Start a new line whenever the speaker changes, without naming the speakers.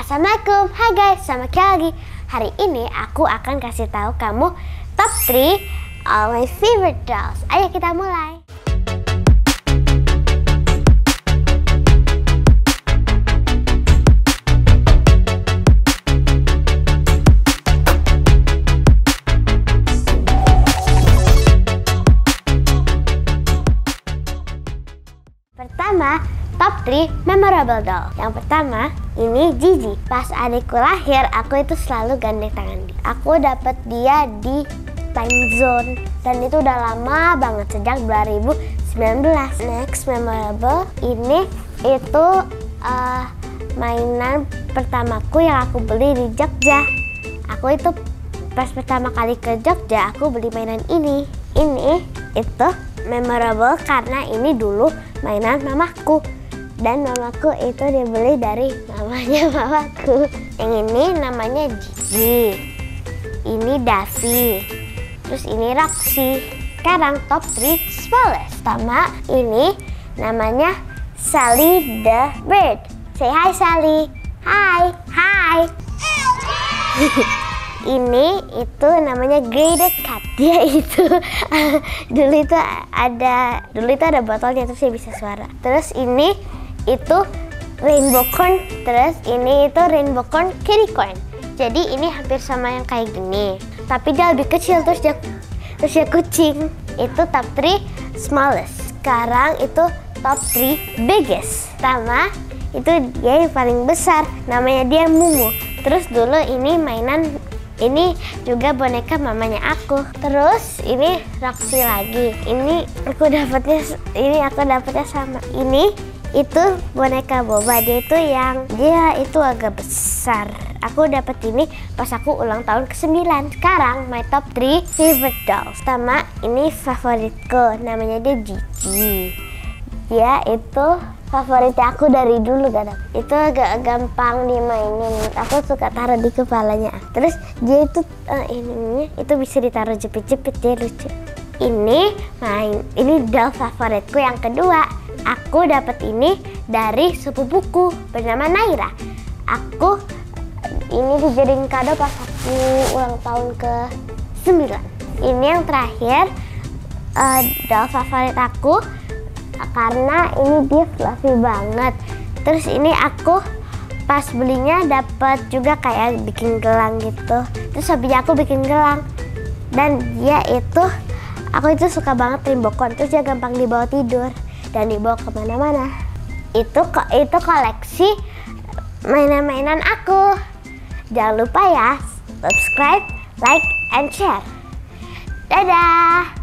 Assalamualaikum, hai guys, selamat lagi. Hari ini aku akan kasih tahu kamu top 3 all my favorite dolls. Ayo kita mulai. Pertama, top 3 memorable doll. Yang pertama, ini Gigi. Pas adikku lahir, aku itu selalu gandeng tangan dia. Aku dapat dia di Time Zone dan itu udah lama banget, sejak 2019. Next memorable, ini itu mainan pertamaku yang aku beli di Jogja. Aku itu pas pertama kali ke Jogja, aku beli mainan ini. Ini itu memorable karena ini dulu mainan mamaku. Dan mamaku itu dibeli dari mamanya mamaku. Yang ini namanya Gigi. Ini Davi. Terus ini Roxy. Sekarang top 3 smallest. Pertama ini namanya Sally the Bird. Say hi Sally. Hi. Hi. Ini itu namanya Grey the Cat. Dia itu dulu itu ada botolnya, terus dia bisa suara. Terus ini itu rainbow corn, terus ini itu rainbow corn kitty corn. Jadi ini hampir sama yang kayak gini, tapi dia lebih kecil, terus dia kucing. Itu top 3 smallest. Sekarang itu top 3 biggest. Pertama itu dia yang paling besar, namanya dia Mumu. Terus dulu ini mainan, ini juga boneka mamanya aku. Terus ini Roxy lagi. Ini aku dapatnya sama. Ini itu boneka boba, dia itu agak besar. Aku dapat ini pas aku ulang tahun ke-9. Sekarang my top 3 favorite dolls. Pertama ini favoritku, namanya dia Gigi. Dia itu favorit aku dari dulu kan. Itu agak gampang dimainin. Aku suka taruh di kepalanya. Terus dia itu ininya itu bisa ditaruh jepit-jepit, dia lucu. Ini doll favoritku yang kedua. Aku dapat ini dari sepupuku bernama Naira. Ini dijadiin kado pas aku ulang tahun ke-9. Ini yang terakhir doll favorit aku karena ini dia fluffy banget. Terus ini aku pas belinya dapat juga kayak bikin gelang gitu. Terus hobinya aku bikin gelang. Dan dia itu, aku itu suka banget rainbow corn. Terus dia gampang dibawa tidur dan dibawa kemana-mana. Itu koleksi mainan-mainan aku. Jangan lupa ya, subscribe, like, and share. Dadah!